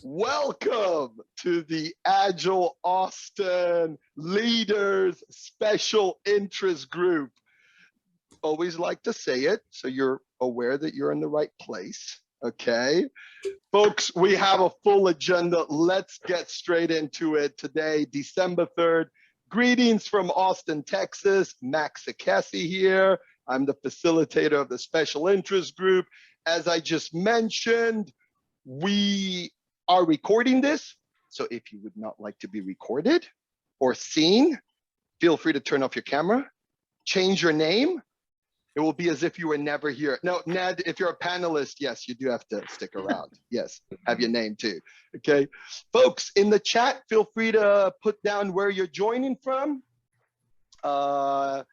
Welcome to the Agile Austin Leaders Special Interest Group. Always like to say it so you're aware that you're in the right place, okay? Folks, we have a full agenda. Let's get straight into it today, December 3rd. Greetings from Austin, Texas. Max Akesi here. I'm the facilitator of the Special Interest Group. As I just mentioned, we are recording this, so if you would not like to be recorded or seen, feel free to turn off your camera, change your name. It will be as if you were never here. No, Ned, if you're a panelist, yes, you do have to stick around. Yes, have your name too, okay? Folks, in the chat, feel free to put down where you're joining from. Feel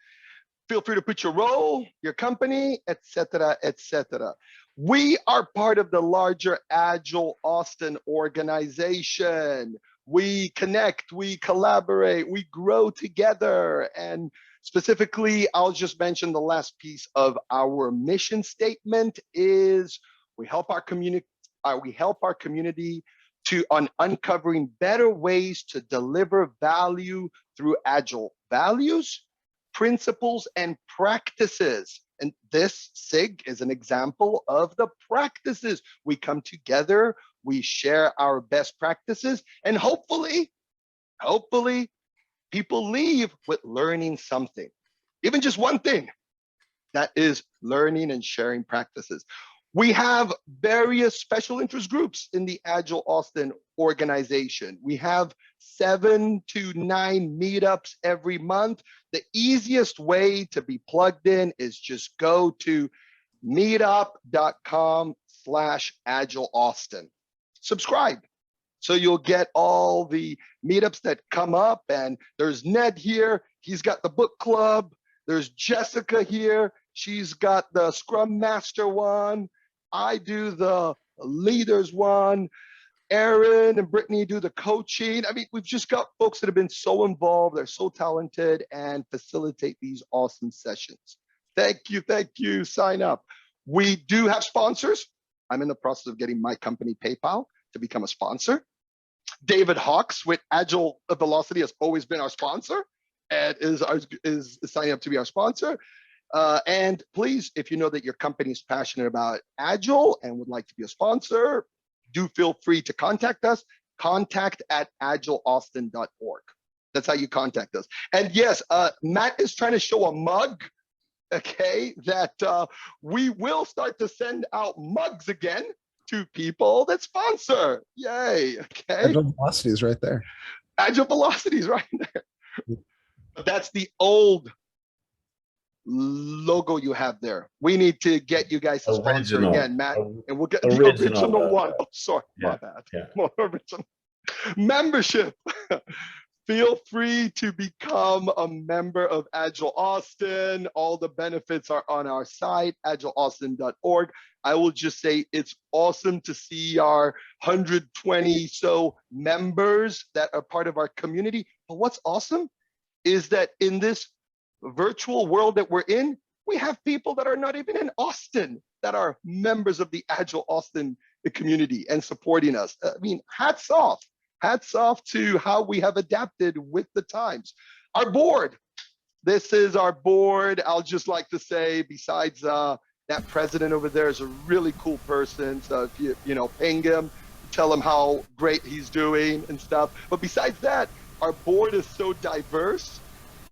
free to put your role, your company, etc., etc. We are part of the larger Agile Austin organization. We connect, we collaborate, we grow together. And specifically, I'll just mention the last piece of our mission statement is we help our community on uncovering better ways to deliver value through Agile values, principles, and practices. And this SIG is an example of the practices. We come together, we share our best practices, and hopefully, people leave with learning something. Even just one thing, that is learning and sharing practices. We have various special interest groups in the Agile Austin organization. We have 7 to 9 meetups every month. The easiest way to be plugged in is just go to meetup.com/AgileAustin. Subscribe. So you'll get all the meetups that come up, and there's Ned here. He's got the book club. There's Jessica here. She's got the Scrum Master one. I do the leaders one. Aaron and Brittany do the coaching. I mean, we've just got folks that have been so involved. They're so talented and facilitate these awesome sessions. Thank you, sign up. We do have sponsors. I'm in the process of getting my company PayPal to become a sponsor. David Hawks with Agile Velocity has always been our sponsor and is signing up to be our sponsor. And please, if you know that your company is passionate about Agile and would like to be a sponsor, do feel free to contact us. contact@agileaustin.org. That's how you contact us. And yes, Matt is trying to show a mug, okay, that we will start to send out mugs again to people that sponsor. Yay, okay. Agile Velocity is right there. Agile Velocity is right there. But that's the old logo you have there. We need to get you guys to sponsor again, Matt, and we'll get the original one. Oh, sorry, my bad. More original membership. Feel free to become a member of Agile Austin. All the benefits are on our site, agileaustin.org. I will just say it's awesome to see our 120 so members that are part of our community. But what's awesome is that in this virtual world that we're in, we have people that are not even in Austin that are members of the Agile Austin community and supporting us. I mean, hats off to how we have adapted with the times. Our board, this is our board. I'll just like to say, besides that president over there is a really cool person. So if you ping him, tell him how great he's doing and stuff. But besides that, our board is so diverse.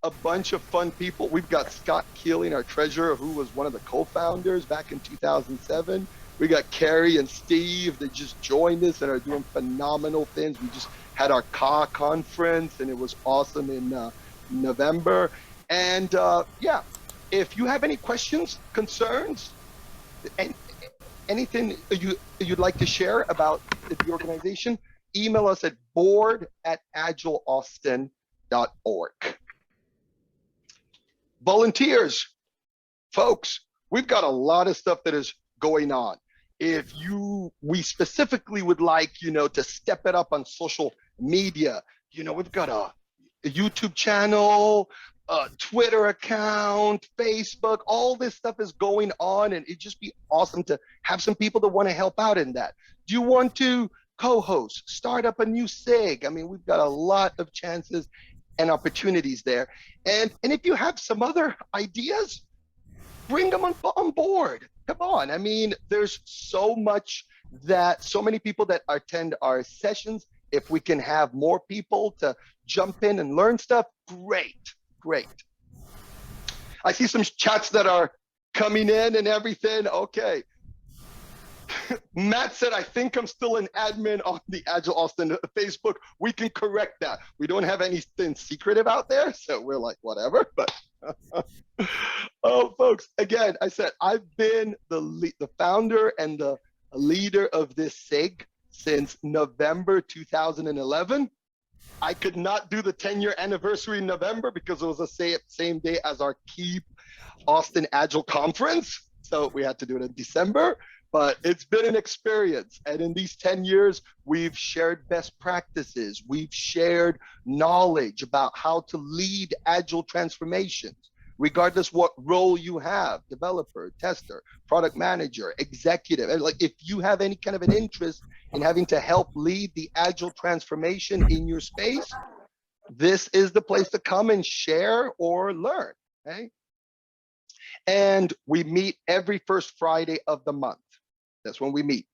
A bunch of fun people. We've got Scott Keeling, our treasurer, who was one of the co-founders back in 2007. We got Carrie and Steve that just joined us and are doing phenomenal things. We just had our CA conference and it was awesome in November. And yeah, if you have any questions, concerns, and anything you'd like to share about the organization, email us at board@agileaustin.org. Volunteers, folks, we've got a lot of stuff that is going on. If we specifically would like, to step it up on social media, we've got a YouTube channel, a Twitter account, Facebook, all this stuff is going on, and it'd just be awesome to have some people that want to help out in that. Do you want to co-host, start up a new SIG. I mean, we've got a lot of chances and opportunities there. And if you have some other ideas, bring them on board. Come on. I mean, there's so many people that attend our sessions. If we can have more people to jump in and learn stuff, great. I see some chats that are coming in and everything. Okay. Matt said, I think I'm still an admin on the Agile Austin Facebook. We can correct that. We don't have anything secretive out there, so we're like, whatever. But oh, folks, again, I said, I've been the founder and the leader of this SIG since November 2011. I could not do the 10-year anniversary in November because it was the same day as our key Austin Agile conference. So we had to do it in December. But it's been an experience. And in these 10 years, we've shared best practices. We've shared knowledge about how to lead Agile transformations, regardless what role you have, developer, tester, product manager, executive. And like, if you have any kind of an interest in having to help lead the Agile transformation in your space, this is the place to come and share or learn, okay? And we meet every first Friday of the month. That's when we meet.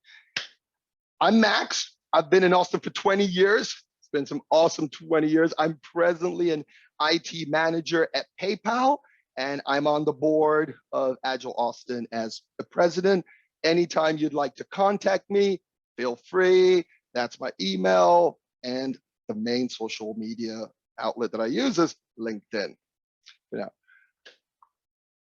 I'm Max. I've been in Austin for 20 years. It's been some awesome 20 years. I'm presently an IT manager at PayPal, and I'm on the board of Agile Austin as the president. Anytime you'd like to contact me, feel free. That's my email, and the main social media outlet that I use is LinkedIn. Yeah.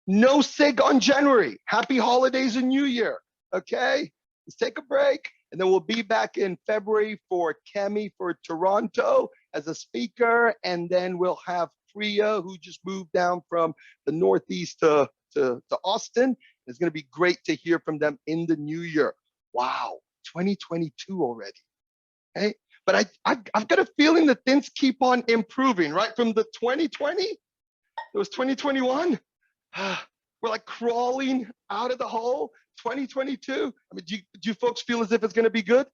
No SIG on January. Happy holidays and New Year. Okay, let's take a break, and then we'll be back in February for Kemi for Toronto as a speaker, and then we'll have Priya, who just moved down from the Northeast to Austin. It's going to be great to hear from them in the new year. Wow, 2022 already. Okay, but I've got a feeling that things keep on improving, right? From the 2020, it was 2021. We're like crawling out of the hole. 2022. I mean, do you folks feel as if it's going to be good?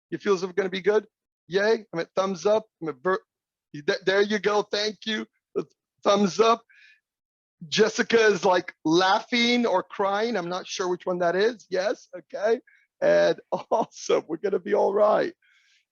You feel as if it's going to be good? Yay! I mean, thumbs up. There you go. Thank you. Thumbs up. Jessica is like laughing or crying. I'm not sure which one that is. Yes. Okay. And awesome. We're going to be all right.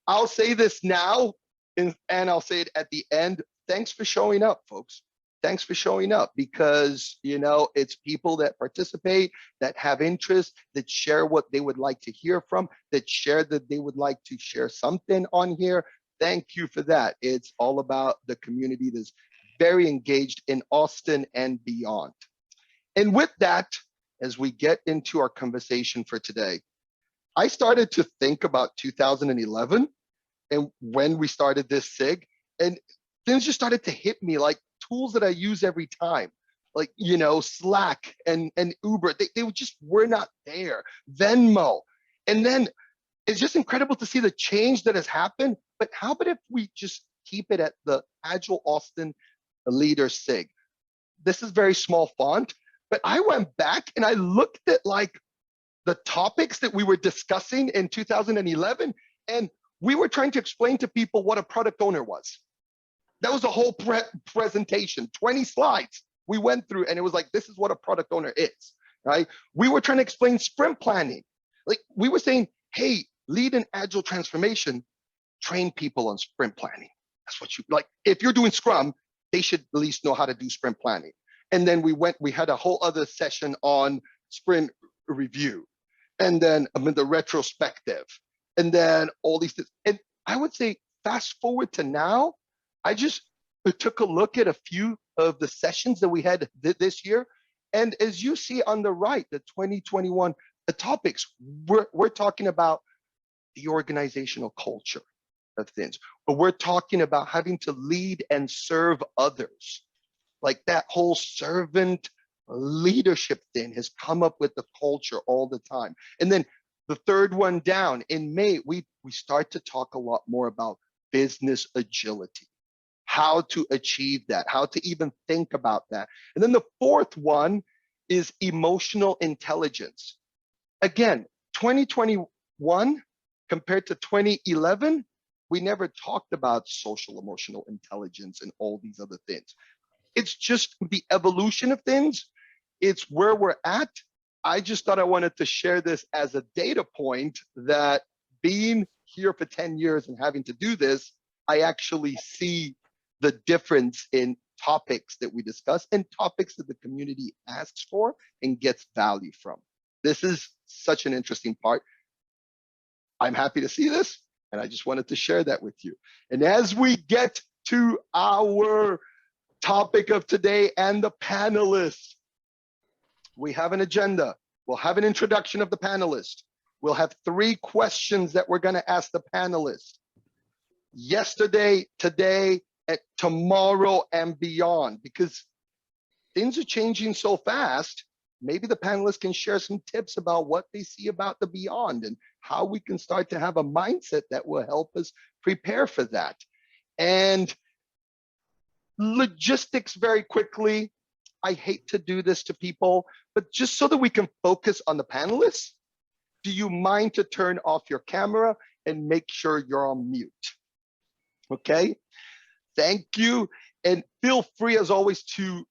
I'll say this now, and I'll say it at the end. Thanks for showing up, folks. Thanks for showing up, because, you know, it's people that participate, that have interest, that share what they would like to hear from, that share that they would like to share something on here. Thank you for that. It's all about the community that's very engaged in Austin and beyond. And with that, as we get into our conversation for today, I started to think about 2011 and when we started this SIG, and things just started to hit me like tools that I use every time, like, you know, Slack and Uber, they just were not there. Venmo. And then it's just incredible to see the change that has happened. But how about if we just keep it at the Agile Austin Leader SIG? This is very small font, but I went back and I looked at like the topics that we were discussing in 2011, and we were trying to explain to people what a product owner was. That was the whole presentation, 20 slides we went through, and it was like, this is what a product owner is, right? We were trying to explain sprint planning. Like, we were saying, hey, lead an Agile transformation, train people on sprint planning. That's what you, like, if you're doing Scrum, they should at least know how to do sprint planning. And then we had a whole other session on sprint review, and then the retrospective, and then all these things. And I would say, fast forward to now, I just took a look at a few of the sessions that we had this year. And as you see on the right, the 2021 topics, we're talking about the organizational culture of things. But we're talking about having to lead and serve others. Like that whole servant leadership thing has come up with the culture all the time. And then the third one down, in May, we start to talk a lot more about business agility. How to achieve that, how to even think about that. And then the fourth one is emotional intelligence. Again, 2021 compared to 2011, we never talked about social emotional intelligence and all these other things. It's just the evolution of things. It's where we're at. I just thought I wanted to share this as a data point that being here for 10 years and having to do this, I actually see the difference in topics that we discuss and topics that the community asks for and gets value from. This is such an interesting part. I'm happy to see this, and I just wanted to share that with you. And as we get to our topic of today and the panelists, we have an agenda. We'll have an introduction of the panelists. We'll have 3 questions that we're going to ask the panelists. Yesterday, today, and tomorrow, and beyond, because things are changing so fast. Maybe the panelists can share some tips about what they see about the beyond and how we can start to have a mindset that will help us prepare for that. And logistics very quickly. I hate to do this to people, but just so that we can focus on the panelists, do you mind to turn off your camera and make sure you're on mute? Okay, thank you. And feel free as always to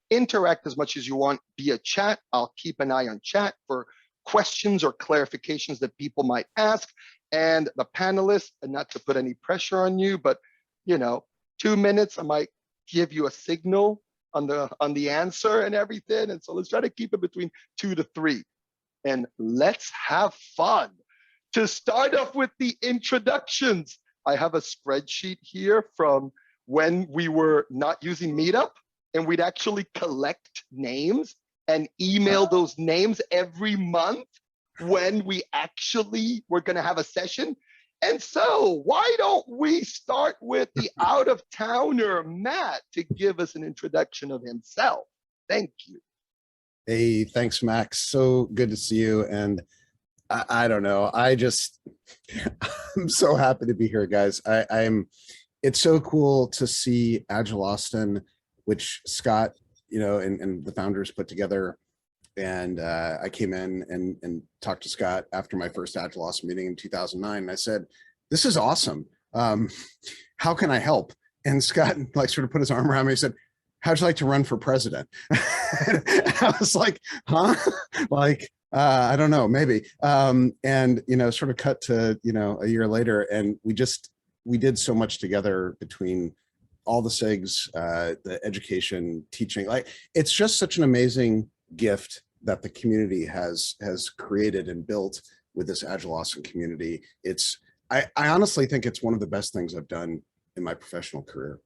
interact as much as you want via chat. I'll keep an eye on chat for questions or clarifications that people might ask. And the panelists, and not to put any pressure on you, but 2 minutes, I might give you a signal on the answer and everything. And so let's try to keep it between 2 to 3. And let's have fun. To start off with the introductions, I have a spreadsheet here from when we were not using Meetup, and we'd actually collect names and email those names every month when we actually were going to have a session. And so why don't we start with the out-of-towner, Matt, to give us an introduction of himself. Thank you. Hey, thanks, Max. So good to see you. And I don't know, I'm so happy to be here, guys. It's so cool to see Agile Austin, which Scott, and the founders put together. And I came in and talked to Scott after my first Agile Austin meeting in 2009. And I said, this is awesome. How can I help? And Scott sort of put his arm around me and said, how'd you like to run for president? I was like, huh? I don't know, maybe. And, sort of cut to, a year later, and we did so much together between all the SIGs, the education, teaching. It's just such an amazing gift that the community has created and built with this Agile Austin community. I honestly think it's one of the best things I've done in my professional career,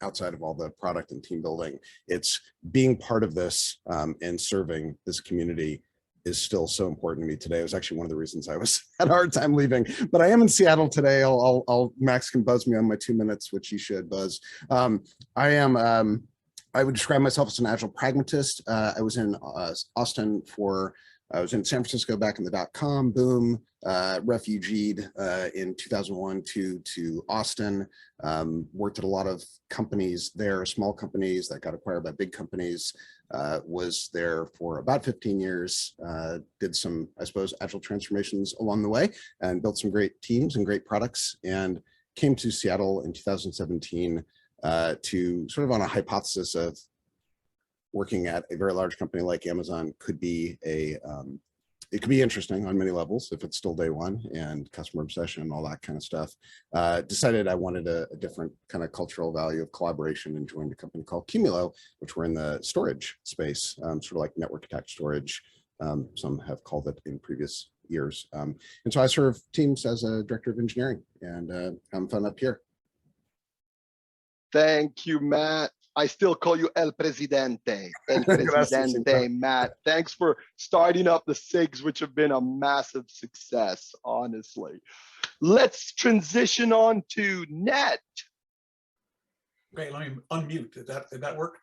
outside of all the product and team building. It's being part of this and serving this community is still so important to me today. It was actually one of the reasons I had a hard time leaving, but I am in Seattle today. Max can buzz me on my 2 minutes, which he should buzz. I would describe myself as an Agile pragmatist. I was in Austin I was in San Francisco back in the .com boom, refugeed in 2001 to Austin, worked at a lot of companies there, small companies that got acquired by big companies, was there for about 15 years, did some, I suppose, Agile transformations along the way and built some great teams and great products, and came to Seattle in 2017 to sort of on a hypothesis of working at a very large company like Amazon could be it could be interesting on many levels if it's still day one and customer obsession and all that kind of stuff. Decided I wanted a different kind of cultural value of collaboration and joined a company called Cumulo, which were in the storage space, sort of like network attached storage. Some have called it in previous years. And so I serve teams as a director of engineering, and I'm fun up here. Thank you, Matt. I still call you El Presidente. El Presidente, Matt. Thanks for starting up the SIGs, which have been a massive success, honestly. Let's transition on to Ned. Okay, let me unmute. Did that work?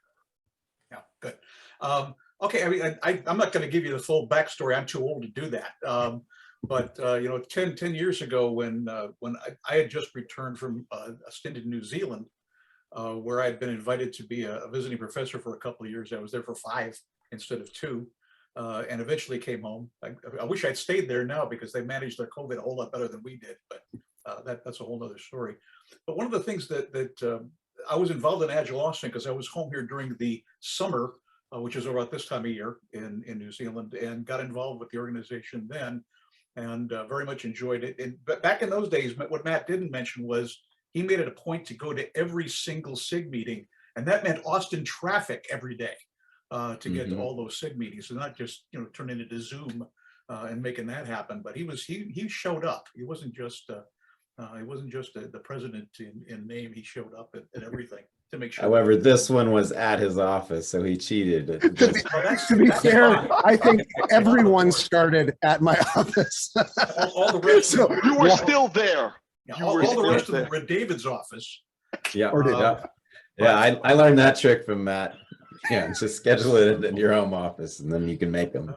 Yeah, good. Okay, I mean, I'm not going to give you the full backstory. I'm too old to do that. But 10 years ago, when I had just returned from a stint in New Zealand, where I had been invited to be a visiting professor for a couple of years. I was there for 5 instead of 2. and eventually came home. I wish I'd stayed there now because they managed their COVID a whole lot better than we did, but that's a whole nother story. But one of the things that I was involved in Agile Austin because I was home here during the summer, which is about this time of year in New Zealand, and got involved with the organization then, and very much enjoyed it. But back in those days, what Matt didn't mention was he made it a point to go to every single SIG meeting, and that meant Austin traffic every day to get to all those SIG meetings, and not just turn it into Zoom and making that happen. But he showed up. He wasn't just the president in name. He showed up at everything to make sure. However, this one was at his office, so he cheated. To be fair, I think everyone started at my office. All the rest. So, You were still there. All the rest of them were at David's office. Yeah. Or did I learned that trick from Matt. Yeah, just schedule it in your home office, and then you can make them.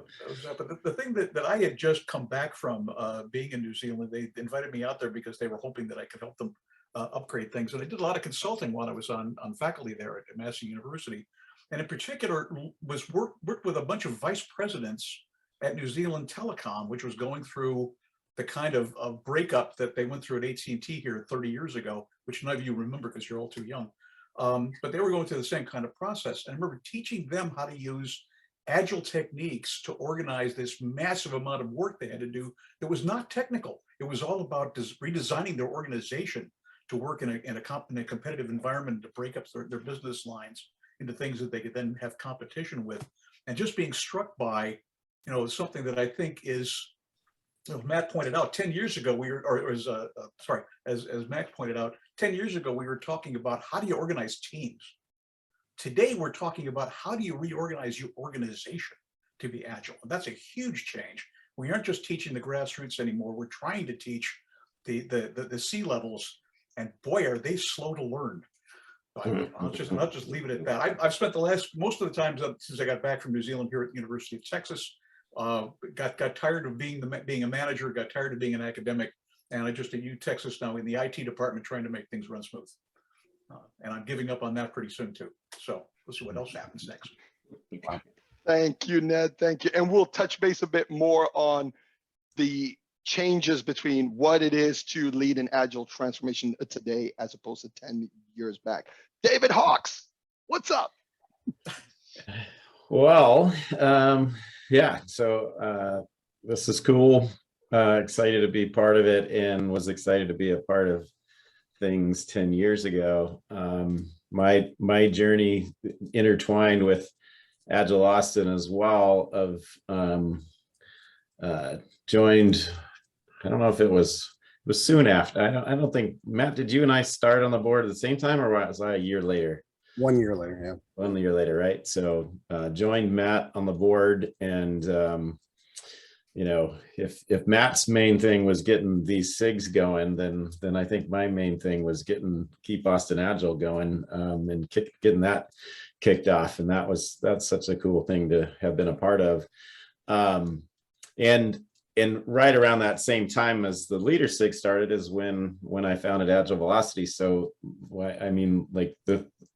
But the thing that I had just come back from being in New Zealand, they invited me out there because they were hoping that I could help them upgrade things. And I did a lot of consulting while I was on faculty there at Massey University, and in particular was worked with a bunch of vice presidents at New Zealand Telecom, which was going through the kind of breakup that they went through at AT&T here 30 years ago, which none of you remember because you're all too young. But they were going through the same kind of process. And I remember teaching them how to use agile techniques to organize this massive amount of work they had to do that was not technical. It was all about redesigning their organization to work in a competitive environment, to break up their business lines into things that they could then have competition with. And just being struck by, something that I think is, as Matt pointed out, 10 years ago, as Matt pointed out, 10 years ago, we were talking about how do you organize teams. Today, we're talking about how do you reorganize your organization to be agile. And that's a huge change. We aren't just teaching the grassroots anymore. We're trying to teach the C-levels, and boy, are they slow to learn. I'll just leave it at that. I've spent most of the time since I got back from New Zealand here at the University of Texas, got tired of being a manager, got tired of being an academic, and I just at U Texas now in the IT department trying to make things run smooth. And I'm giving up on that pretty soon too. So we'll see what else happens next. Thank you, Ned. Thank you. And we'll touch base a bit more on the changes between what it is to lead an agile transformation today as opposed to 10 years back. David Hawks, what's up? Well, yeah, so this is cool. Excited to be part of it, and was excited to be a part of things 10 years ago. My journey intertwined with Agile Austin as well. Of joined, I don't know if it was soon after. I don't think, Matt, did you and I start on the board at the same time, or was I a year later? 1 year later, yeah. 1 year later, right? So joined Matt on the board, and if Matt's main thing was getting these SIGs going, then I think my main thing was keep Austin Agile going, and getting that kicked off. And that's such a cool thing to have been a part of. And right around that same time as the Leader SIG started is when I founded Agile Velocity. So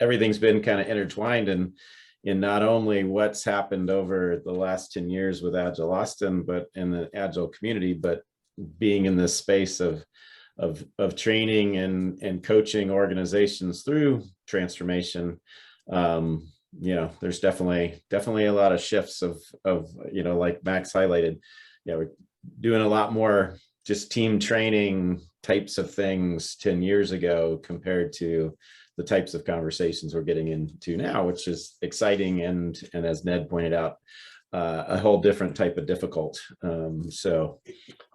everything's been kind of intertwined in not only what's happened over the last 10 years with Agile Austin, but in the Agile community, but being in this space of training and coaching organizations through transformation. There's definitely a lot of shifts of like Max highlighted. We're doing a lot more just team training types of things 10 years ago compared to the types of conversations we're getting into now, which is exciting. And as Ned pointed out, a whole different type of difficult. So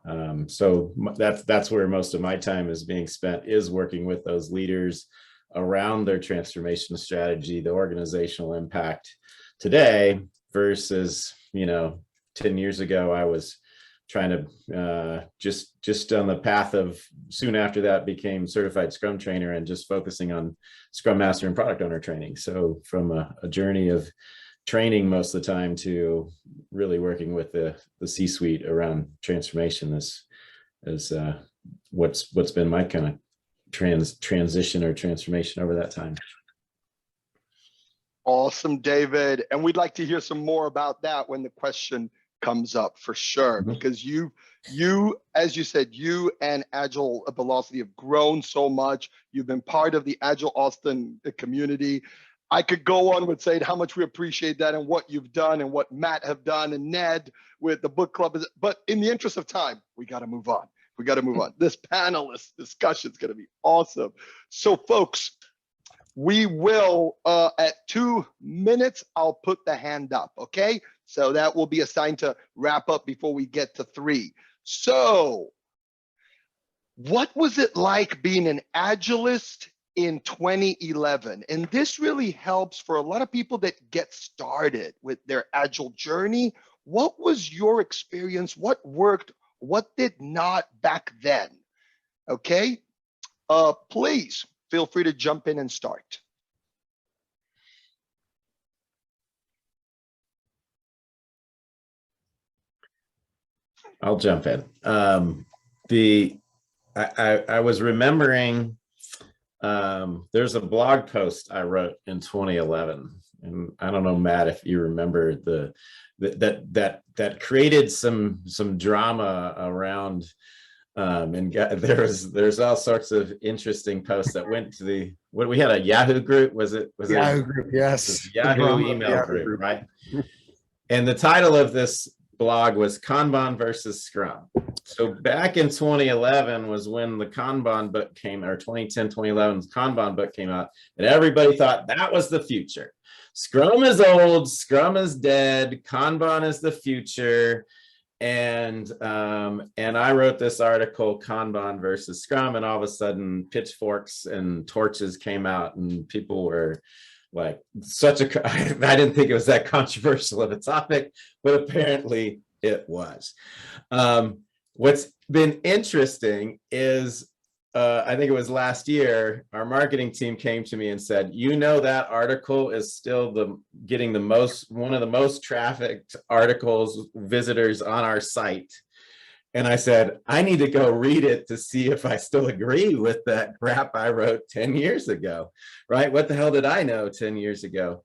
that's where most of my time is being spent, is working with those leaders around their transformation strategy, the organizational impact today versus, 10 years ago, I was trying to just on the path of, soon after that, became certified Scrum trainer and just focusing on Scrum Master and product owner training. So from a journey of training most of the time to really working with the C-suite around transformation is what's been my kind of transition or transformation over that time. Awesome, David. And we'd like to hear some more about that when the question comes up, for sure, because you, as you said, you and Agile Velocity have grown so much. You've been part of the Agile Austin community. I could go on with saying how much we appreciate that and what you've done and what Matt have done and Ned with the book club. But in the interest of time, we got to move on. We got to move on. This panelist discussion is going to be awesome. So folks, we will, at 2 minutes, I'll put the hand up, okay? So that will be assigned to wrap up before we get to 3. So what was it like being an Agilist in 2011? And this really helps for a lot of people that get started with their Agile journey. What was your experience? What worked? What did not back then? Okay, please feel free to jump in and start. I'll jump in. I was remembering there's a blog post I wrote in 2011, and I don't know, Matt, if you remember that created some drama around, and there's all sorts of interesting posts that went to we had a Yahoo group, was it Yahoo group? Yes, Yahoo email group, right? And the title of this blog was Kanban versus Scrum. So back in 2011 was when the Kanban book came, or 2010, 2011 Kanban book came out, and everybody thought that was the future. Scrum is old, Scrum is dead, Kanban is the future. And I wrote this article, Kanban versus Scrum, and all of a sudden pitchforks and torches came out, and people were like, I didn't think it was that controversial of a topic, but apparently it was. What's been interesting is, I think it was last year, our marketing team came to me and said, you know, that article is still getting one of the most trafficked articles, visitors on our site. And I said, I need to go read it to see if I still agree with that crap I wrote 10 years ago, right? What the hell did I know 10 years ago?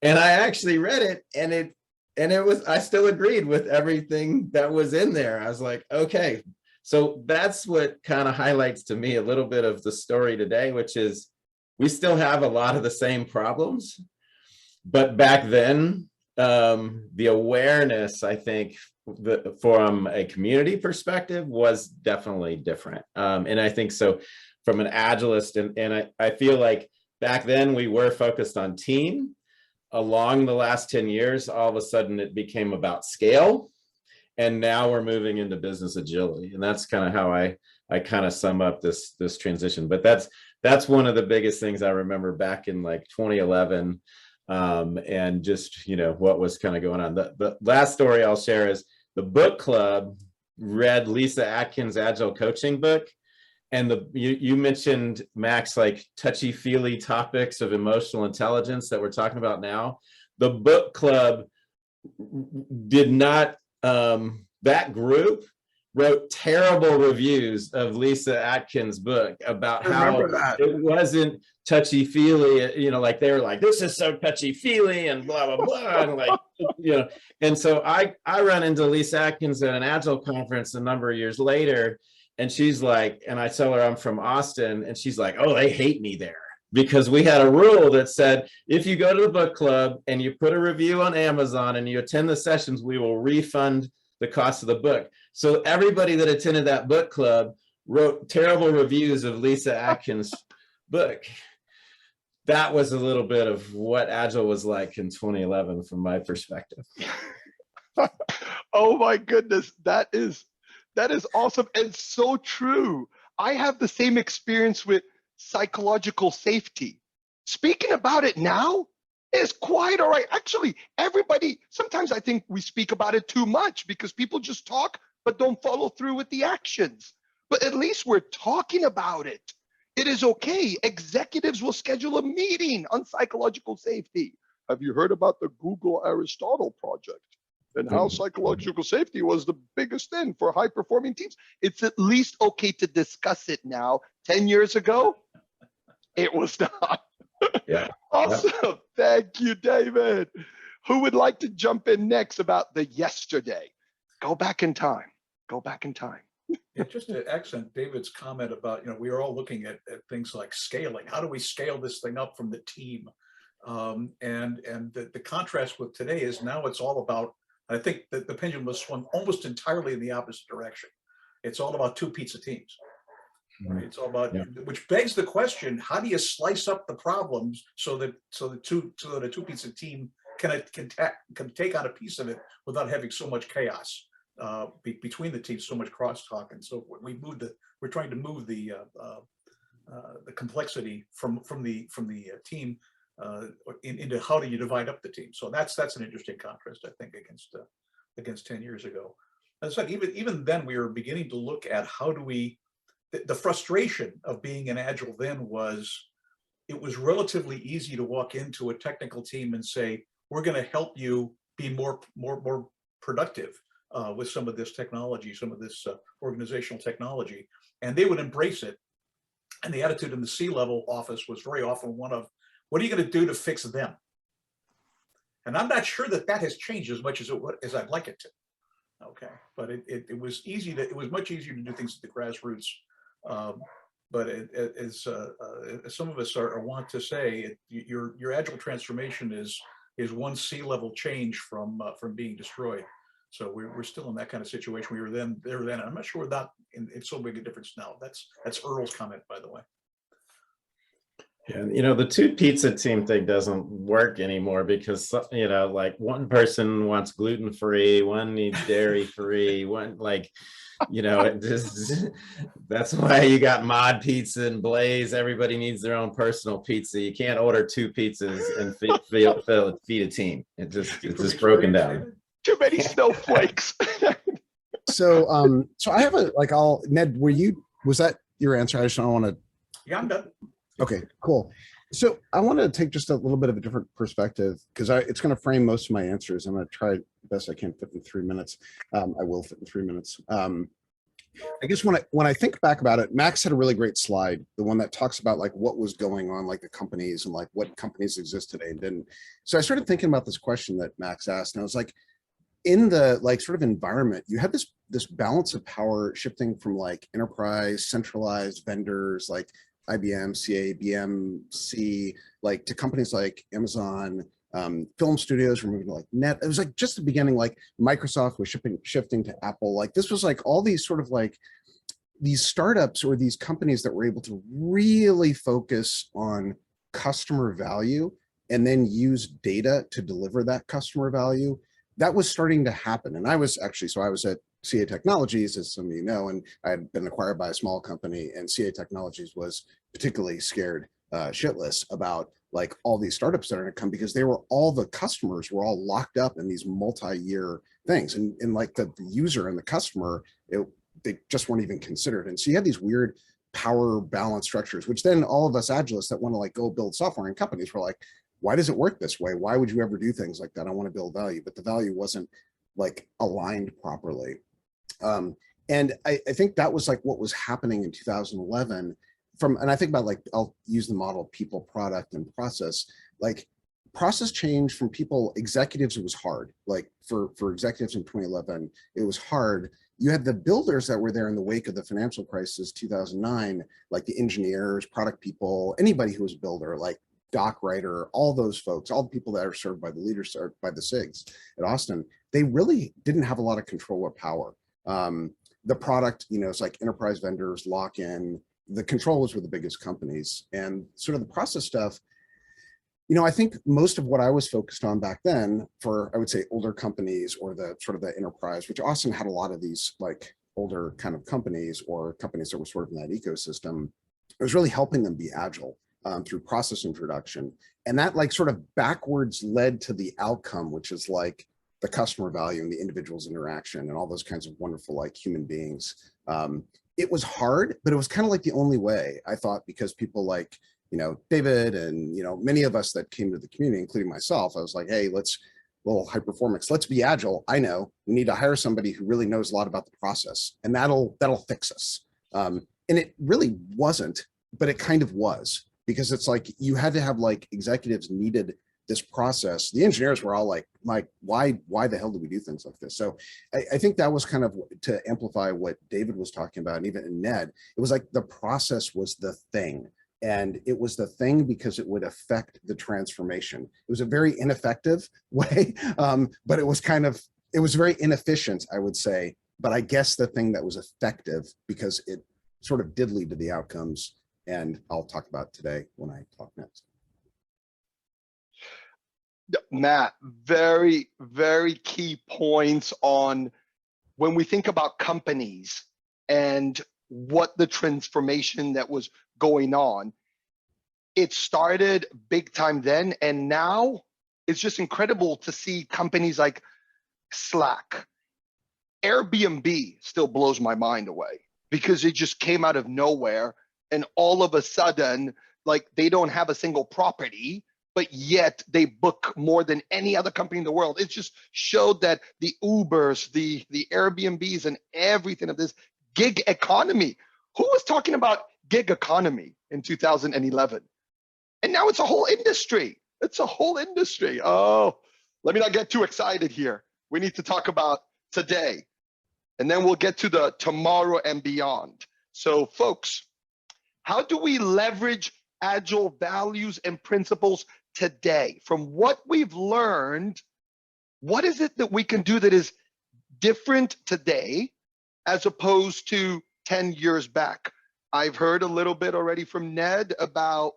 And I actually read it, and it was, I still agreed with everything that was in there. I was like, okay. So that's what kind of highlights to me a little bit of the story today, which is we still have a lot of the same problems, but back then, the awareness, I think, from a community perspective was definitely different. And I think so from an Agilist, and I feel like back then we were focused on team. Along the last 10 years, all of a sudden it became about scale. And now we're moving into business agility. And that's kind of how I kind of sum up this transition. But that's one of the biggest things I remember back in like 2011. And just, you know, what was kind of going on. The last story I'll share is the book club read Lisa Atkins' Agile coaching book. And you mentioned, Max, like touchy-feely topics of emotional intelligence that we're talking about now. The book club did not, that group wrote terrible reviews of Lisa Atkins' book about how it wasn't touchy-feely, you know, like they were like, this is so touchy-feely and blah, blah, blah, and like, you know. And so I run into Lisa Atkins at an Agile conference a number of years later, and she's like, and I tell her I'm from Austin, and she's like, oh, they hate me there. Because we had a rule that said, if you go to the book club and you put a review on Amazon and you attend the sessions, we will refund the cost of the book. So everybody that attended that book club wrote terrible reviews of Lisa Atkins' book. That was a little bit of what Agile was like in 2011 from my perspective. Oh my goodness, that is awesome and so true. I have the same experience with psychological safety. Speaking about it now is quite all right. Actually, everybody, sometimes I think we speak about it too much because people just talk but don't follow through with the actions. But at least we're talking about it. It is okay. Executives will schedule a meeting on psychological safety. Have you heard about the Google Aristotle project and how psychological safety was the biggest thing for high-performing teams? It's at least okay to discuss it now. 10 years ago, it was not. Yeah. Awesome. Yep. Thank you, David. Who would like to jump in next about the yesterday? Go back in time. Go back in time. Yeah, just to accent David's comment about, we are all looking at things like scaling. How do we scale this thing up from the team? And the contrast with today is now it's all about, I think that the pendulum was swung almost entirely in the opposite direction. It's all about two pizza teams. Right? It's all about, which begs the question: how do you slice up the problems so that a two pizza team can take on a piece of it without having so much chaos between the teams, so much crosstalk, and so forth. We're trying to move the complexity from the team into how do you divide up the team. So that's an interesting contrast, I think, against 10 years ago. As I said, even then we were beginning to look at how do we. The frustration of being an Agile then was, it was relatively easy to walk into a technical team and say, we're going to help you be more productive with some of this technology, some of this organizational technology, and they would embrace it. And the attitude in the C-level office was very often one of, what are you going to do to fix them? And I'm not sure that has changed as much as I'd like it to. Okay, but it was much easier to do things at the grassroots. But as some of us are want to say, your Agile transformation is one C-level change from being destroyed. So we're still in that kind of situation we were then. And I'm not sure that it's so big a difference now. That's Earl's comment, by the way. Yeah, the two pizza team thing doesn't work anymore because, like one person wants gluten-free, one needs dairy-free, one it just, that's why you got Mod Pizza and Blaze. Everybody needs their own personal pizza. You can't order two pizzas and feed a team. It's just broken down. Too many snowflakes. So I have Ned, was that your answer? I just don't want to. Yeah, I'm done. Okay, cool. So I want to take just a little bit of a different perspective because it's going to frame most of my answers. I'm going to try the best I can fit in 3 minutes. I will fit in 3 minutes. I guess when I think back about it, Max had a really great slide, the one that talks about like what was going on, like the companies and like what companies exist today and didn't. So I started thinking about this question that Max asked, and I was like, in the sort of environment, you had this balance of power shifting from like enterprise, centralized vendors like IBM, CA, BMC, like to companies like Amazon, film studios were moving to like net. It was like just the beginning, like Microsoft was shifting to Apple. Like this was like all these sort of like these startups or these companies that were able to really focus on customer value and then use data to deliver that customer value. That was starting to happen. And I was at CA Technologies, as some of you know, and I had been acquired by a small company, and CA Technologies was particularly scared shitless about like all these startups that are going to come because the customers were all locked up in these multi-year things, and like the user and the customer, they just weren't even considered. And so you had these weird power balance structures, which then all of us Agilists that want to like go build software in companies were like, why does it work this way? Why would you ever do things like that? I want to build value, but the value wasn't like aligned properly. And I think that was like what was happening in 2011 and I think about like, I'll use the model of people, product, and process. Like process change from executives, it was hard. Like for executives in 2011, it was hard. You had the builders that were there in the wake of the financial crisis, 2009, like the engineers, product people, anybody who was a builder, like doc writer, all those folks, all the people that are served by the leaders, or by the SIGs at Austin, they really didn't have a lot of control or power. The product, it's like enterprise vendors, lock-in, the controllers were the biggest companies, and sort of the process stuff. I think most of what I was focused on back then for, I would say, older companies or the sort of the enterprise, which Austin had a lot of these like older kind of companies or companies that were sort of in that ecosystem, it was really helping them be agile through process introduction. And that like sort of backwards led to the outcome, which is like the customer value and the individual's interaction and all those kinds of wonderful like human beings. It was hard, but it was kind of like the only way, I thought, because people like, David and, many of us that came to the community, including myself, I was like, hey, little high performance, let's be agile. I know we need to hire somebody who really knows a lot about the process, and that'll fix us. And it really wasn't, but it kind of was. because it's like you had to have like executives needed this process. The engineers were all like, why the hell do we do things like this? So I think that was kind of to amplify what David was talking about, and even Ned, it was like the process was the thing. And it was the thing because it would affect the transformation. It was a very ineffective way, but it was very inefficient, I would say. But I guess the thing that was effective because it sort of did lead to the outcomes. And I'll talk about today when I talk next. Matt, very, very key points on when we think about companies and what the transformation that was going on. It started big time then, and now it's just incredible to see companies like Slack. Airbnb still blows my mind away because it just came out of nowhere, and all of a sudden, like, they don't have a single property, but yet they book more than any other company in the world. It just showed that the Ubers, the Airbnbs, and everything of this gig economy. Who was talking about gig economy in 2011? And now it's a whole industry. It's a whole industry. Oh, let me not get too excited here. We need to talk about today, and then we'll get to the tomorrow and beyond. So folks, how do we leverage Agile values and principles today? From what we've learned, what is it that we can do that is different today as opposed to 10 years back? I've heard a little bit already from Ned about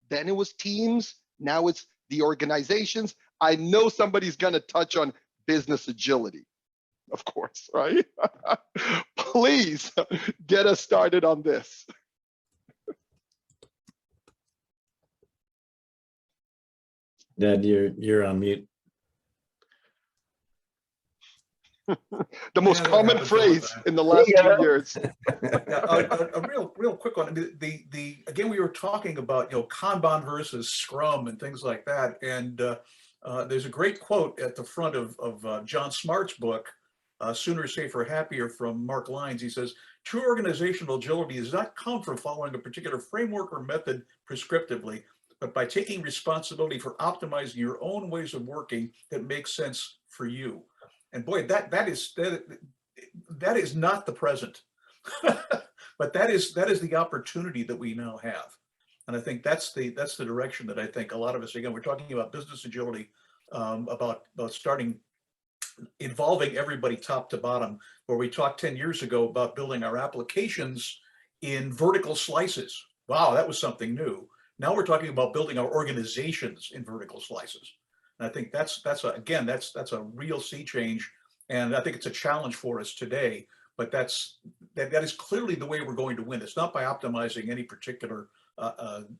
then it was teams, now it's the organizations. I know somebody's gonna touch on business agility, of course, right? Please get us started on this. Ned, you're on mute. The most common phrase in the last 2 years. A real quick one. Again, we were talking about Kanban versus Scrum and things like that, and there's a great quote at the front of John Smart's book, Sooner, Safer, Happier, from Mark Lyons. He says, "True organizational agility does not come from following a particular framework or method prescriptively, but by taking responsibility for optimizing your own ways of working that make sense for you." And boy, that is not the present, but that is the opportunity that we now have. And I think that's the direction that I think a lot of us, again, we're talking about business agility, about starting involving everybody top to bottom, where we talked 10 years ago about building our applications in vertical slices. Wow, that was something new. Now we're talking about building our organizations in vertical slices. And I think that's a real sea change, and I think it's a challenge for us today. But that is clearly the way we're going to win. It's not by optimizing any particular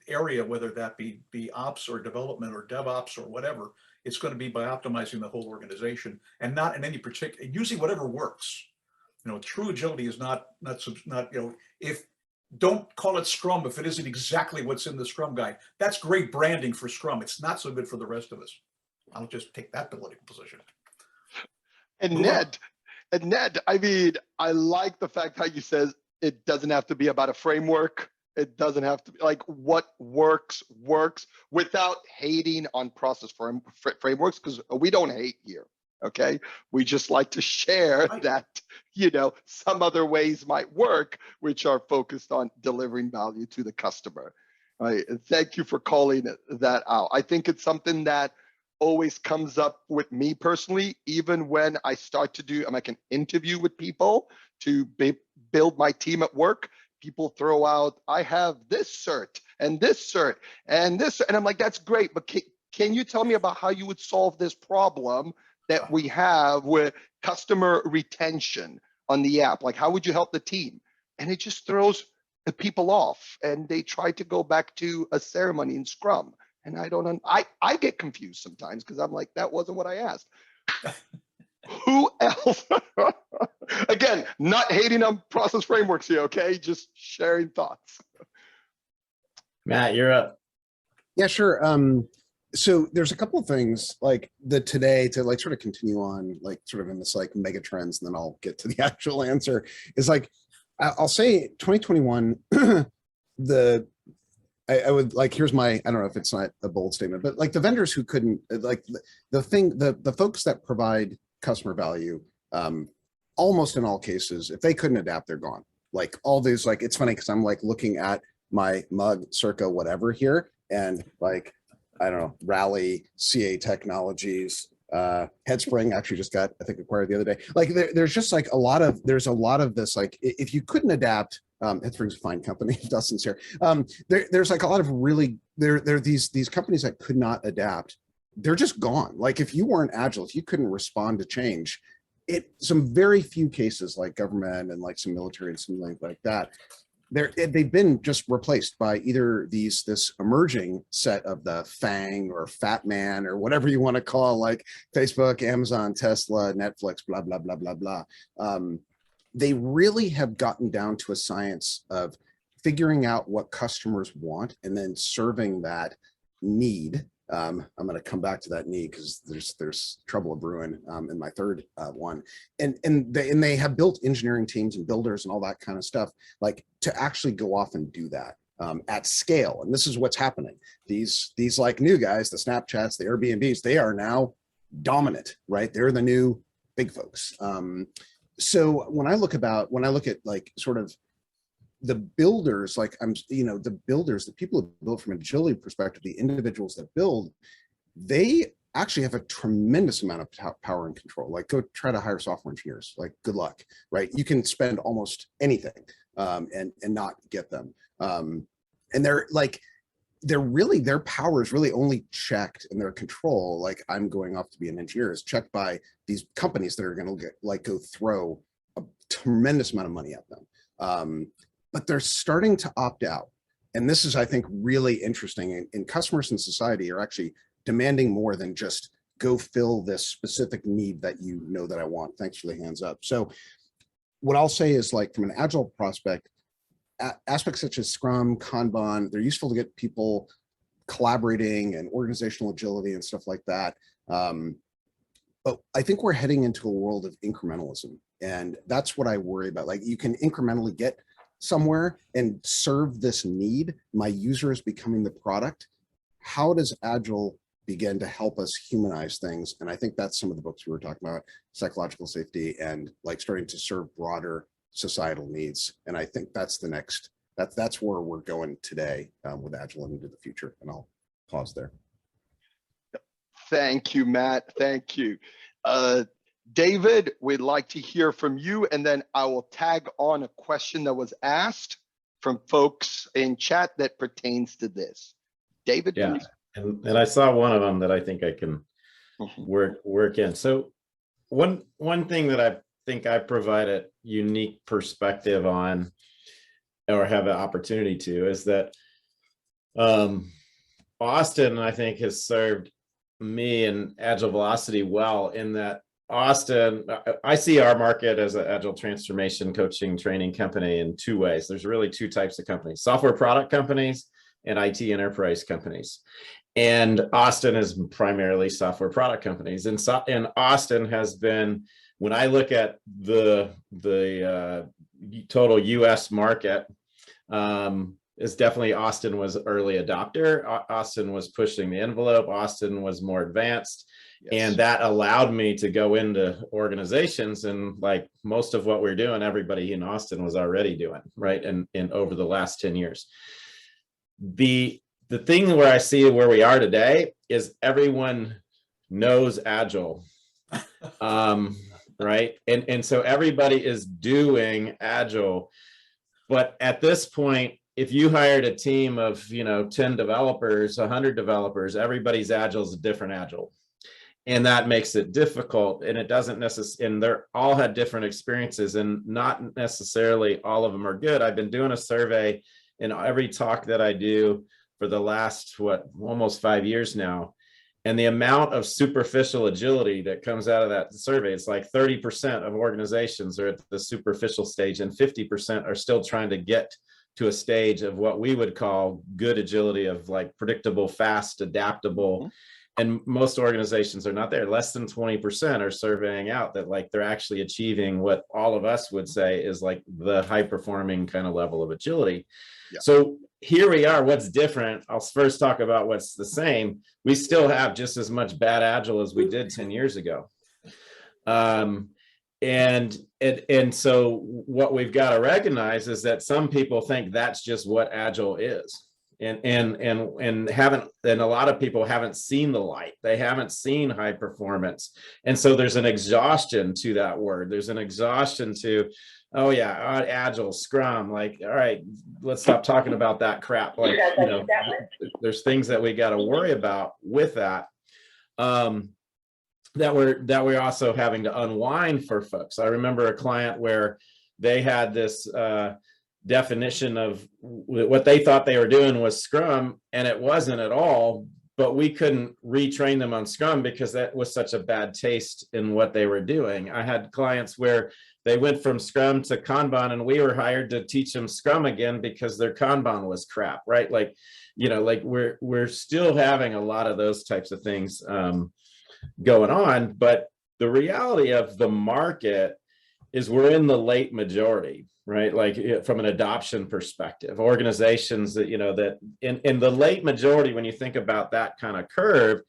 area, whether that be ops or development or DevOps or whatever. It's going to be by optimizing the whole organization, and not in any particular, using whatever works. True agility is not if. Don't call it Scrum if it isn't exactly what's in the Scrum guide. That's great branding for Scrum. It's not so good for the rest of us. I'll just take that political position. And Ned, I mean, I like the fact how you says it doesn't have to be about a framework. It doesn't have to be like what works without hating on process frameworks, because we don't hate here. Okay, we just like to share that some other ways might work, which are focused on delivering value to the customer. Right? And thank you for calling that out. I think it's something that always comes up with me personally, even when I start to do like an interview with people to build my team at work. People throw out, I have this cert and this cert and this, and I'm like, that's great, but can you tell me about how you would solve this problem that we have with customer retention on the app? Like, how would you help the team? And it just throws the people off, and they try to go back to a ceremony in Scrum. And I get confused sometimes because I'm like, that wasn't what I asked. Who else? Again, not hating on process frameworks here, okay? Just sharing thoughts. Matt, you're up. Yeah, sure. So there's a couple of things like today to like sort of continue on like sort of in this like mega trends, and then I'll get to the actual answer. Is like I'll say 2021 the I would like, here's my, I don't know if it's not a bold statement, but like the vendors who couldn't, like the folks that provide customer value, almost in all cases, if they couldn't adapt, they're gone. Like all these, like, it's funny because I'm like looking at my mug circa whatever here, and like, I don't know, Rally, CA Technologies, Headspring actually just got, I think, acquired the other day. Like there's just like there's a lot of this, like if you couldn't adapt, Headspring's a fine company, Dustin's here. There's like a lot of really, there are these companies that could not adapt. They're just gone. Like if you weren't agile, if you couldn't respond to change, some very few cases like government and like some military and something like that, they've been just replaced by either this emerging set of the FANG or Fat Man or whatever you want to call, like Facebook, Amazon, Tesla, Netflix, blah, blah, blah, blah, blah. They really have gotten down to a science of figuring out what customers want and then serving that need. I'm going to come back to that need because there's trouble brewing in my third one, and they have built engineering teams and builders and all that kind of stuff, like to actually go off and do that at scale. And this is what's happening. These like new guys, the Snapchats, the Airbnbs, they are now dominant, right? They're the new big folks. So when I look at like sort of the builders, like the builders, the people who build from an agility perspective, the individuals that build, they actually have a tremendous amount of power and control. Like go try to hire software engineers, like good luck, right? You can spend almost anything and not get them. And their power is really only checked, and their control, like I'm going off to be an engineer, is checked by these companies that are going to go throw a tremendous amount of money at them. But they're starting to opt out. And this is, I think, really interesting. And customers in society are actually demanding more than just go fill this specific need that you know that I want. Thanks for the hands up. So what I'll say is, like, from an agile prospect, aspects such as Scrum, Kanban, they're useful to get people collaborating and organizational agility and stuff like that. But I think we're heading into a world of incrementalism. And that's what I worry about. Like, you can incrementally get somewhere and serve this need. My user is becoming the product. How does Agile begin to help us humanize things? And I think that's some of the books we were talking about, psychological safety and like starting to serve broader societal needs. And I think that's the next, that's where we're going today with Agile and into the future. And I'll pause there. Thank you, Matt. Thank you. David, we'd like to hear from you, and then I will tag on a question that was asked from folks in chat that pertains to this. David, yeah, and I saw one of them that I think I can work in. So one thing that I think I provide a unique perspective on, or have an opportunity to, is that Austin, I think, has served me and Agile Velocity well, in that Austin, I see our market as an agile transformation coaching training company in two ways. There's really two types of companies: software product companies and IT enterprise companies. And Austin is primarily software product companies. And Austin has been, when I look at the total US market, is definitely Austin was early adopter. Austin was pushing the envelope. Austin was more advanced. Yes. And that allowed me to go into organizations, and like most of what we're doing, everybody in Austin was already doing, right? And over the last 10 years. The thing where I see where we are today is everyone knows Agile, right? And so everybody is doing Agile. But at this point, if you hired a team of 10 developers, 100 developers, everybody's Agile is a different Agile. And that makes it difficult. And it doesn't necessarily, and they're all had different experiences, and not necessarily all of them are good. I've been doing a survey in every talk that I do for the last, almost 5 years now. And the amount of superficial agility that comes out of that survey, it's like 30% of organizations are at the superficial stage, and 50% are still trying to get to a stage of what we would call good agility, of like predictable, fast, adaptable. and most organizations are not there. Less than 20% are surveying out that like they're actually achieving what all of us would say is like the high performing kind of level of agility. Yeah. So here we are. What's different? I'll first talk about what's the same. We still have just as much bad agile as we did 10 years ago. And so what we've got to recognize is that some people think that's just what agile is. And a lot of people haven't seen the light. They haven't seen high performance. And so there's an exhaustion to that word. There's an exhaustion to, oh yeah, Agile, Scrum, like, all right, let's stop talking about that crap. Like, you know, there's things that we got to worry about with that. That we're also having to unwind for folks. I remember a client where they had this definition of what they thought they were doing was Scrum, and it wasn't at all, but we couldn't retrain them on Scrum because that was such a bad taste in what they were doing. I had clients where they went from Scrum to Kanban, and we were hired to teach them Scrum again because their Kanban was crap, right? Like, you know, like we're still having a lot of those types of things going on, but the reality of the market is we're in the late majority, right? Like from an adoption perspective, organizations that, you know, that in the late majority, when you think about that kind of curve,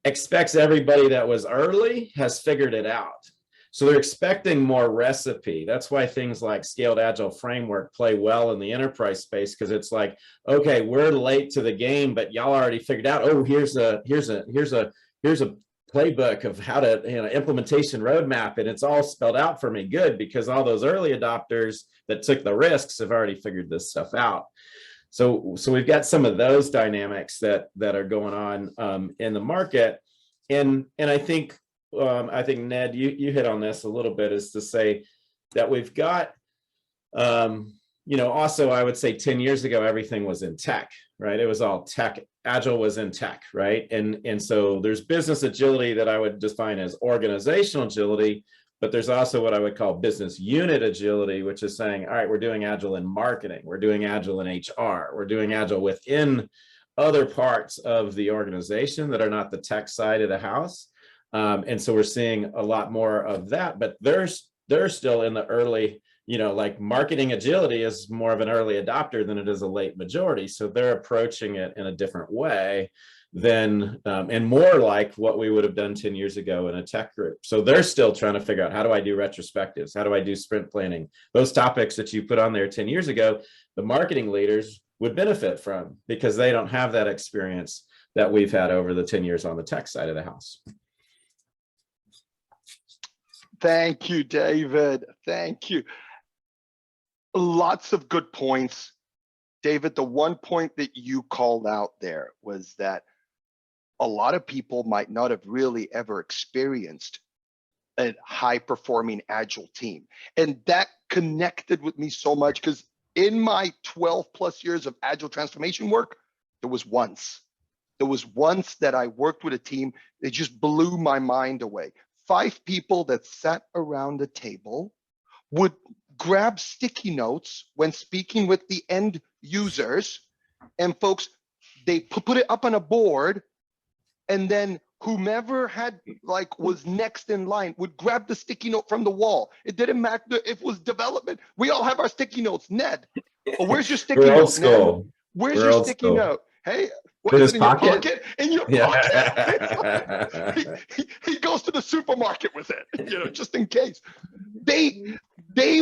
expects everybody that was early has figured it out. So they're expecting more recipe. That's why things like scaled agile framework play well in the enterprise space, because it's like, okay, we're late to the game, but y'all already figured out, oh, here's a playbook of how to, you know, implementation roadmap, and it's all spelled out for me. Good, because all those early adopters that took the risks have already figured this stuff out. So we've got some of those dynamics that are going on in the market, and I think Ned, you hit on this a little bit, is to say that we've got you know, also I would say 10 years ago everything was in tech, right? It was all tech. Agile was in tech, right? And so there's business agility that I would define as organizational agility, but there's also what I would call business unit agility, which is saying, all right, we're doing agile in marketing, we're doing agile in HR, we're doing agile within other parts of the organization that are not the tech side of the house. And so we're seeing a lot more of that, but they're still in the early, you know, like marketing agility is more of an early adopter than it is a late majority. So they're approaching it in a different way than, and more like what we would have done 10 years ago in a tech group. So they're still trying to figure out, how do I do retrospectives? How do I do sprint planning? Those topics that you put on there 10 years ago, the marketing leaders would benefit from, because they don't have that experience that we've had over the 10 years on the tech side of the house. Thank you, David. Thank you. Lots of good points. David, the one point that you called out there was that a lot of people might not have really ever experienced a high-performing agile team. And that connected with me so much, because in my 12+ years of agile transformation work, there was once that I worked with a team that just blew my mind away. 5 people that sat around a table would grab sticky notes when speaking with the end users, and folks, they put it up on a board, and then whomever had was next in line would grab the sticky note from the wall. It didn't matter if it was development. We all have our sticky notes. Ned, where's your sticky note? Ned, where's your sticky note? Hey, what is it in your pocket? In your pocket. He goes to the supermarket with it, you know, just in case. They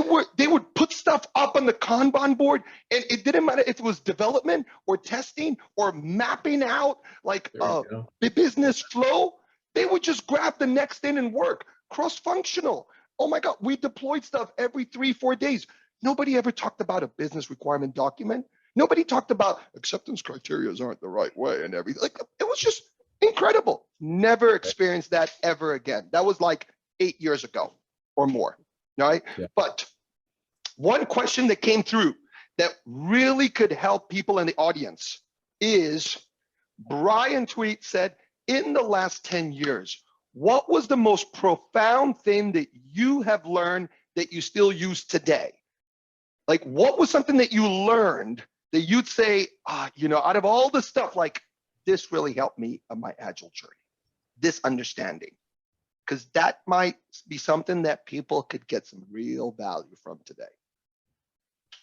would put stuff up on the Kanban board, and it didn't matter if it was development or testing or mapping out the business flow. They would just grab the next in and work cross-functional. Oh my God, we deployed stuff every 3-4 days. Nobody ever talked about a business requirement document. Nobody talked about acceptance criteria aren't the right way and everything. Like, it was just incredible. Never experienced that ever again. That was like 8 years ago or more. Right? Yeah. But one question that came through that really could help people in the audience is, Brian Tweet said, in the last 10 years, what was the most profound thing that you have learned that you still use today? Like, what was something that you learned that you'd say, you know, out of all the stuff, like, this really helped me on my Agile journey, this understanding, because that might be something that people could get some real value from today.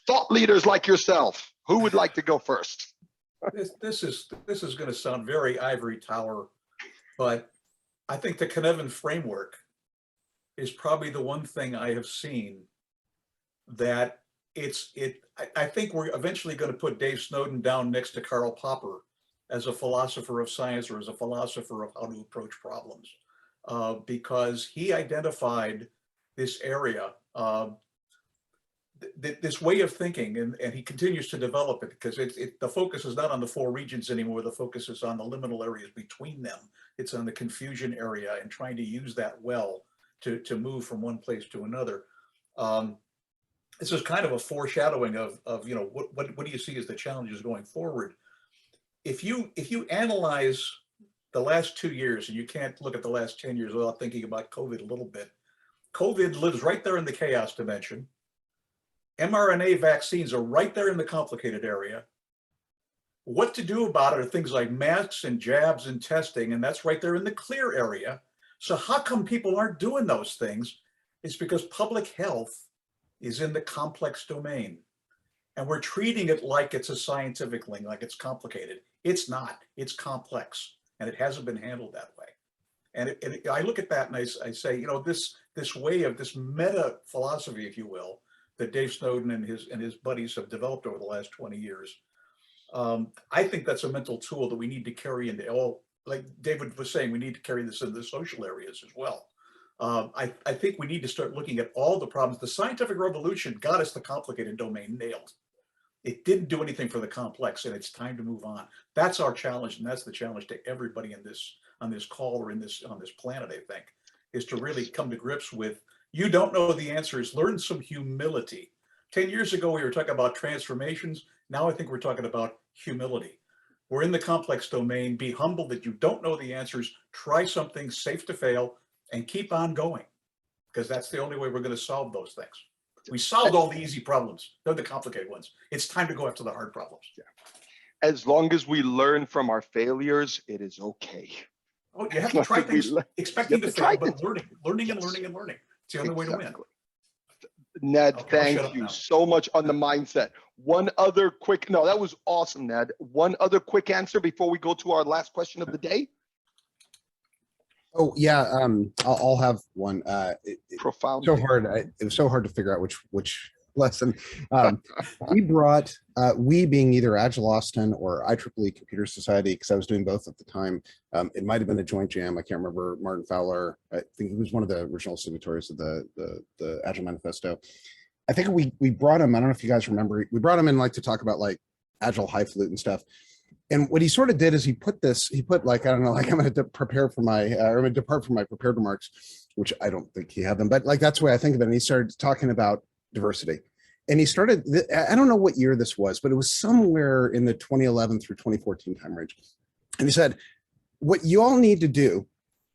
Thought leaders like yourself, who would like to go first? This is going to sound very ivory tower, but I think the Cynefin framework is probably the one thing I have seen that I think we're eventually going to put Dave Snowden down next to Karl Popper as a philosopher of science or as a philosopher of how to approach problems, because he identified this area, this way of thinking, and he continues to develop it, because the focus is not on the 4 regions anymore. The focus is on the liminal areas between them. It's on the confusion area and trying to use that well to move from one place to another. This is kind of a foreshadowing of what do you see as the challenges going forward. If you analyze the last 2 years, and you can't look at the last 10 years without thinking about COVID a little bit, COVID lives right there in the chaos dimension. mRNA vaccines are right there in the complicated area. What to do about it are things like masks and jabs and testing, and that's right there in the clear area. So how come people aren't doing those things? It's because public health is in the complex domain. And we're treating it like it's a scientific thing, like it's complicated. It's not, it's complex, and it hasn't been handled that way. And I look at that and I say, this way of this meta philosophy, if you will, that Dave Snowden and his buddies have developed over the last 20 years. I think that's a mental tool that we need to carry into all, like David was saying, we need to carry this into the social areas as well. I think we need to start looking at all the problems. The scientific revolution got us the complicated domain nailed. It didn't do anything for the complex, and it's time to move on. That's our challenge, and that's the challenge to everybody on this call or on this planet, I think, is to really come to grips with, you don't know the answers, learn some humility. 10 years ago, we were talking about transformations. Now I think we're talking about humility. We're in the complex domain. Be humble that you don't know the answers. Try something safe to fail and keep on going, because that's the only way we're going to solve those things. We solved all the easy problems. They're the complicated ones. It's time to go after the hard problems. Yeah. As long as we learn from our failures, it is okay. Oh, you have to try things expecting to fail, but learning and learning and learning. It's the only way to win. Ned, thank you so much on the mindset. One other quick, no, that was awesome, Ned. One other quick answer before we go to our last question of the day. Oh yeah, I'll have one. Profound. So hard. It was so hard to figure out which lesson. We brought, we being either Agile Austin or IEEE Computer Society, because I was doing both at the time. It might have been a joint jam. I can't remember. Martin Fowler, I think he was one of the original signatories of the Agile Manifesto. I think we brought him. I don't know if you guys remember. We brought him in to talk about Agile high flute and stuff. And what he sort of did is he put I don't know, I'm going to prepare for my, I'm going to depart from my prepared remarks, which I don't think he had them, but that's the way I think of it. And he started talking about diversity. And he started, I don't know what year this was, but it was somewhere in the 2011 through 2014 time range. And he said, what you all need to do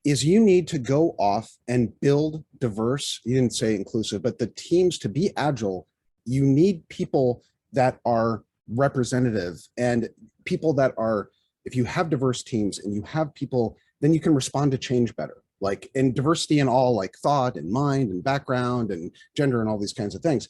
is you need to go off and build diverse, he didn't say inclusive, but the teams to be agile, you need people that are representative and people that are, if you have diverse teams and you have people, then you can respond to change better. And diversity in all thought and mind and background and gender and all these kinds of things.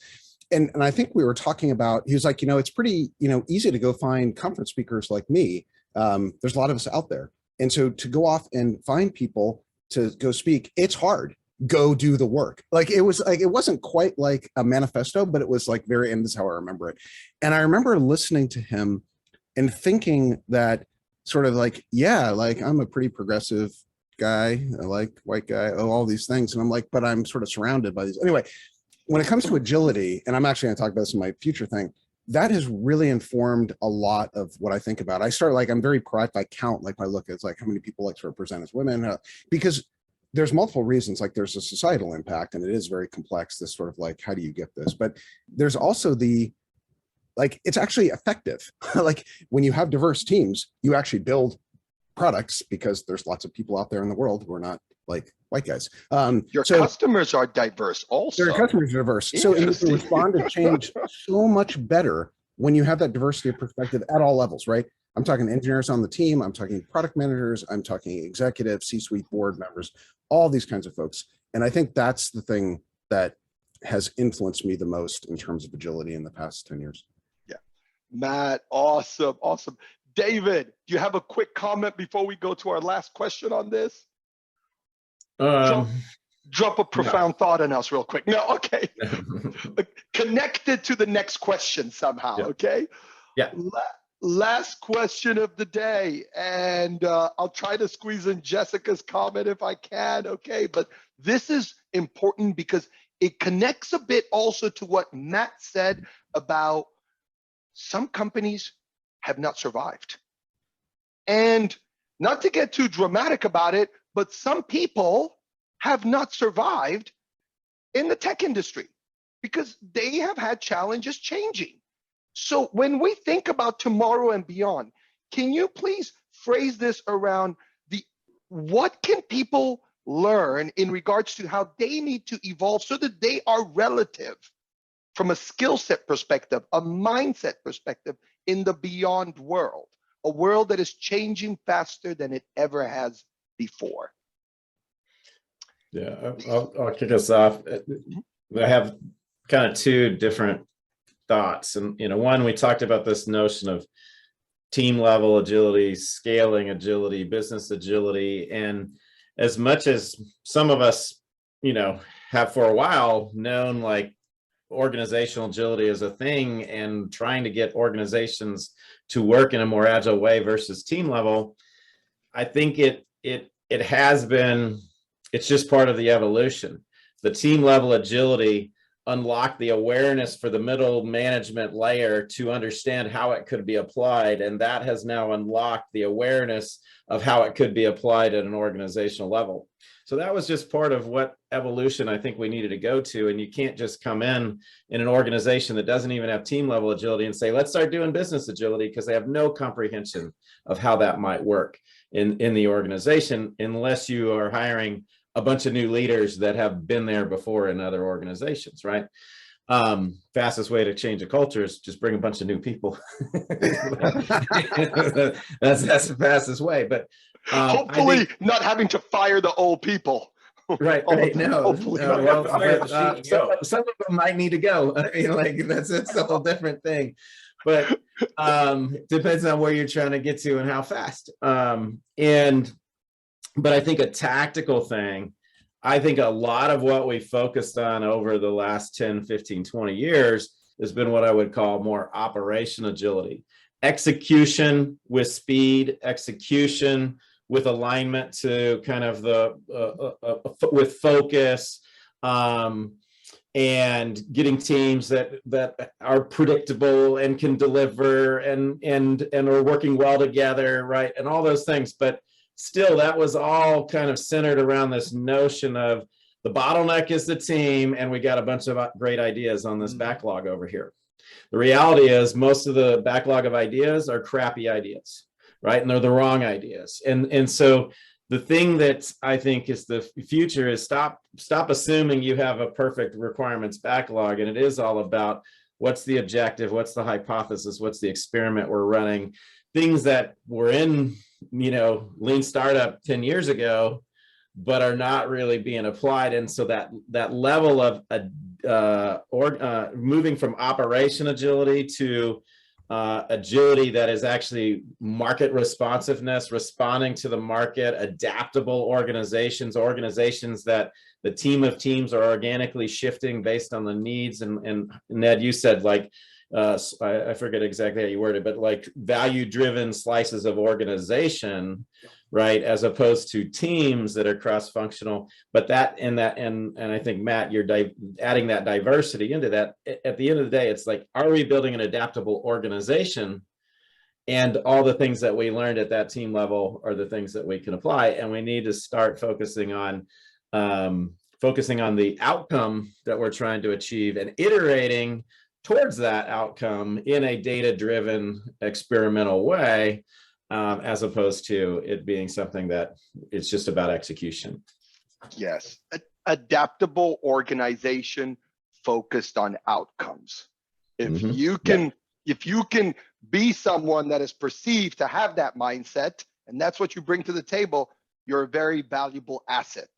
And I think we were talking about, he was like, it's pretty, easy to go find conference speakers like me. There's a lot of us out there. And so to go off and find people to go speak, it's hard. Go do the work. It wasn't quite like a manifesto, but it was very, and this is how I remember it. And I remember listening to him and thinking that sort of yeah, I'm a pretty progressive guy. I like white guy, all these things. And I'm but I'm sort of surrounded by these. Anyway, when it comes to agility, and I'm actually going to talk about this in my future thing, that has really informed a lot of what I think about. I start I'm very proactive. I count, I look at how many people to represent as women, because there's multiple reasons. There's a societal impact, and it is very complex, this sort of how do you get this? But there's also the, it's actually effective. When you have diverse teams, you actually build products, because there's lots of people out there in the world who are not white guys. Your customers are diverse also. Their customers are diverse. So you can respond to change so much better when you have that diversity of perspective at all levels, right? I'm talking engineers on the team. I'm talking product managers. I'm talking executives, C-suite board members, all these kinds of folks. And I think that's the thing that has influenced me the most in terms of agility in the past 10 years. Yeah. Matt, awesome, awesome. David, do you have a quick comment before we go to our last question on this? Drop a profound thought on us real quick. No, okay. Connected to the next question somehow, okay? Yeah. Last question of the day, and I'll try to squeeze in Jessica's comment if I can, okay? But this is important because it connects a bit also to what Matt said about some companies have not survived. And not to get too dramatic about it, but some people have not survived in the tech industry because they have had challenges changing. So when we think about tomorrow and beyond, can you please phrase this around what can people learn in regards to how they need to evolve so that they are relative from a skill set perspective, a mindset perspective in the beyond world, a world that is changing faster than it ever has before? Yeah, I'll kick us off. I have kind of two different thoughts. And, one, we talked about this notion of team level agility, scaling agility, business agility. And as much as some of us, have for a while known like organizational agility as a thing and trying to get organizations to work in a more agile way versus team level, I think it has been, it's just part of the evolution. The team level agility unlocked the awareness for the middle management layer to understand how it could be applied. And that has now unlocked the awareness of how it could be applied at an organizational level. So that was just part of what evolution I think we needed to go to. And you can't just come in an organization that doesn't even have team level agility and say, let's start doing business agility, because they have no comprehension of how that might work in the organization, unless you are hiring a bunch of new leaders that have been there before in other organizations, right? Fastest way to change a culture is just bring a bunch of new people. that's the fastest way. But hopefully not having to fire the old people. Right. No. Some of them might need to go. I mean, like that's a whole different thing. But depends on where you're trying to get to and how fast. But I think a tactical thing, I think a lot of what we focused on over the last 10, 15, 20 years has been what I would call more operation agility. Execution with speed, execution with alignment to kind of with focus, and getting teams that are predictable and can deliver and are working well together, right? And all those things. But still, that was all kind of centered around this notion of the bottleneck is the team, and we got a bunch of great ideas on this backlog over here. The reality is most of the backlog of ideas are crappy ideas, right? And they're the wrong ideas. And so the thing that I think is the future is stop assuming you have a perfect requirements backlog, and it is all about what's the objective, what's the hypothesis, what's the experiment we're running, things that were in lean startup 10 years ago, but are not really being applied. And so that level of moving from operation agility to agility that is actually market responsiveness, responding to the market, adaptable organizations that the team of teams are organically shifting based on the needs. And Ned, you said like, I forget exactly how you worded, but like value-driven slices of organization, right? As opposed to teams that are cross-functional. But and I think Matt, you're adding that diversity into that. At the end of the day, it's like, are we building an adaptable organization? And all the things that we learned at that team level are the things that we can apply. And we need to start focusing on the outcome that we're trying to achieve and iterating towards that outcome in a data-driven experimental way, as opposed to it being something that it's just about execution. Yes, adaptable organization focused on outcomes. If you can be someone that is perceived to have that mindset, and that's what you bring to the table, you're a very valuable asset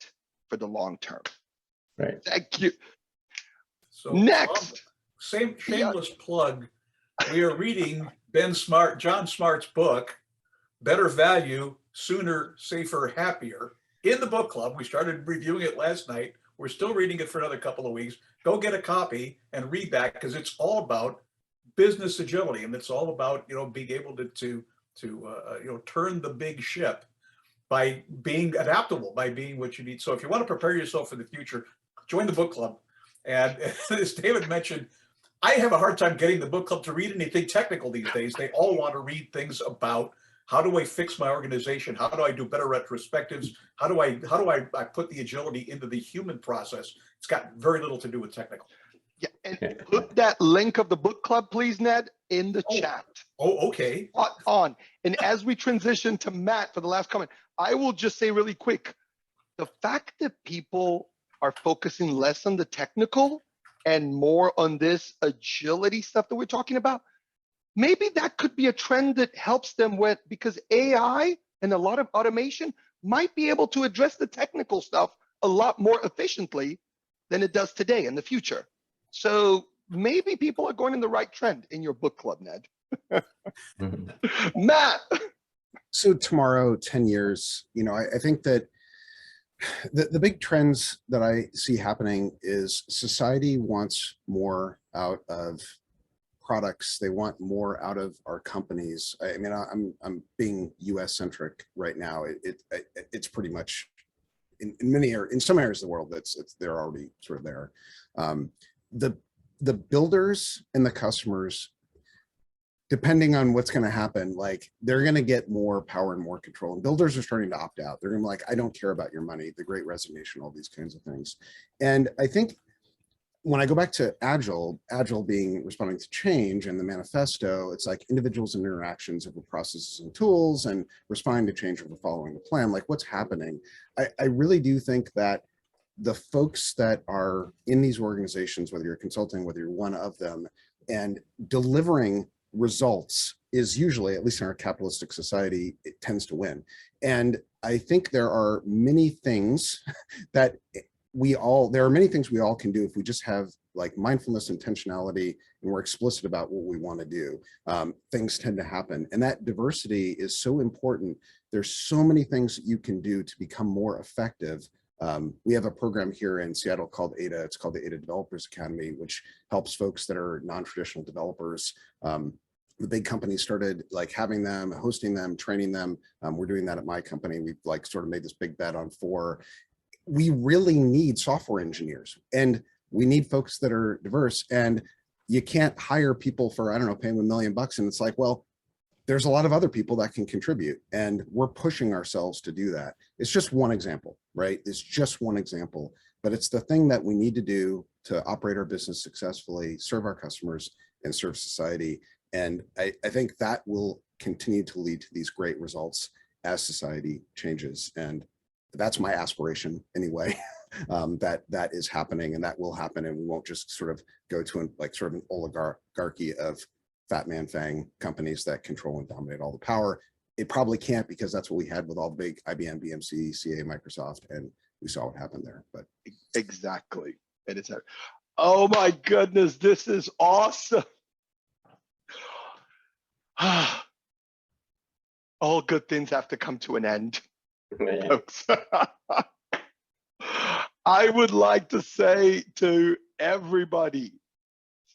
for the long term. Right. Thank you. So Next. Shameless plug. We are reading John Smart's book, Better Value, Sooner, Safer, Happier, in the book club. We started reviewing it last night. We're still reading it for another couple of weeks. Go get a copy and read that, because it's all about business agility, and it's all about, you know, being able to turn the big ship by being adaptable, by being what you need. So if you want to prepare yourself for the future, join the book club. And as David mentioned, I have a hard time getting the book club to read anything technical these days. They all want to read things about, how do I fix my organization? How do I do better retrospectives? How do I put the agility into the human process? It's got very little to do with technical. Yeah, and put that link of the book club, please, Ned, in the chat. Oh, okay. On. And as we transition to Matt for the last comment, I will just say really quick, the fact that people are focusing less on the technical and more on this agility stuff that we're talking about, maybe that could be a trend that helps them with, because AI and a lot of automation might be able to address the technical stuff a lot more efficiently than it does today in the future. So maybe people are going in the right trend in your book club, Ned. Matt. So tomorrow, 10 years, you know, I think that the big trends that I see happening is society wants more out of products. They want more out of our companies. I mean, I'm being US centric right now. It's pretty much in some areas of the world, they're already sort of there. The builders and the customers, depending on what's going to happen, like, they're going to get more power and more control. And builders are starting to opt out. They're going to be like, I don't care about your money, the Great Resignation, all these kinds of things. And I think when I go back to Agile being responding to change and the manifesto, it's like individuals and interactions over processes and tools and responding to change over following the plan, like what's happening. I really do think that the folks that are in these organizations, whether you're consulting, whether you're one of them, and delivering results is usually, at least in our capitalistic society, it tends to win. And I think there are many things that we all can do if we just have like mindfulness, intentionality, and we're explicit about what we want to do. Things tend to happen. And that diversity is so important. There's so many things that you can do to become more effective. We have a program here in Seattle called ADA. It's called the ADA Developers Academy, which helps folks that are non-traditional developers. The big companies started like having them, hosting them, training them. We're doing that at my company. We've like sort of made this big bet on 4. We really need software engineers, and we need folks that are diverse. And you can't hire people for, I don't know, pay them $1 million. And it's like, well, there's a lot of other people that can contribute, and we're pushing ourselves to do that. It's just one example, right? It's just one example, but it's the thing that we need to do to operate our business successfully, serve our customers, and serve society. And I think that will continue to lead to these great results as society changes. And that's my aspiration anyway, that is happening, and that will happen. And we won't just sort of go to like sort of an oligarchy of fat man fang companies that control and dominate all the power. It probably can't, because that's what we had with all the big IBM, BMC, CA, Microsoft, and we saw what happened there. But exactly. It is. Oh my goodness, this is awesome. All good things have to come to an end. I would like to say to everybody,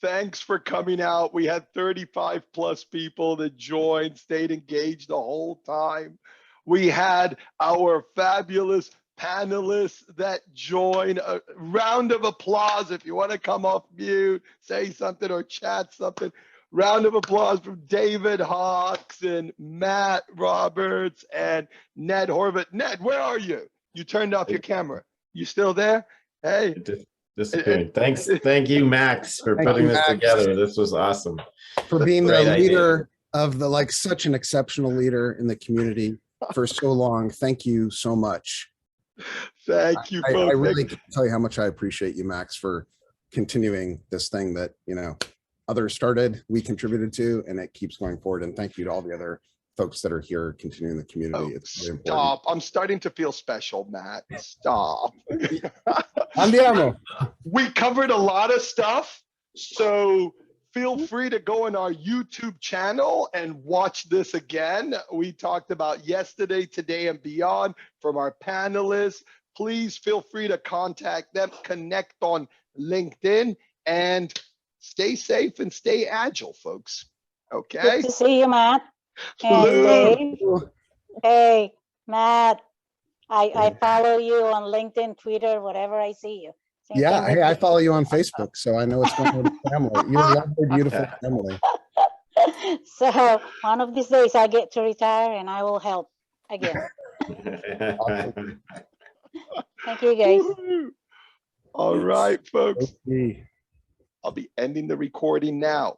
thanks for coming out. We had 35 plus people that joined, stayed engaged the whole time. We had our fabulous panelists that joined. A round of applause if you want to come off mute, say something or chat something. Round of applause from David Hawks and Matt Roberts and Ned Horvath. Ned, where are you? You turned off your camera. You still there? Hey. Disappeared. Thanks. Thank you, Max, for putting this together. This was awesome. For being the leader of the, like, such an exceptional leader in the community for so long. Thank you so much. Thank you, I folks. really can't tell you how much I appreciate you, Max, for continuing this thing that, you know, others started, we contributed to, and it keeps going forward. And thank you to all the other folks that are here continuing the community. Oh, It's really important. stop. I'm starting to feel special, Matt. Stop. Andiamo. We covered a lot of stuff, so feel free to go on our YouTube channel and watch this again. We talked about yesterday, today, and beyond from our panelists. Please feel free to contact them, connect on LinkedIn, and stay safe and stay agile, folks. Okay? Good to see you, Matt. And Dave. Hey, Matt, I follow you on LinkedIn, Twitter, whatever I see you. Same Yeah, thing hey, I with follow you on Facebook, so I know what's going on with the family. You're a lovely, beautiful family. you. So one of these days I get to retire and I will help again. Thank you, guys. All right, folks. Okay. I'll be ending the recording now.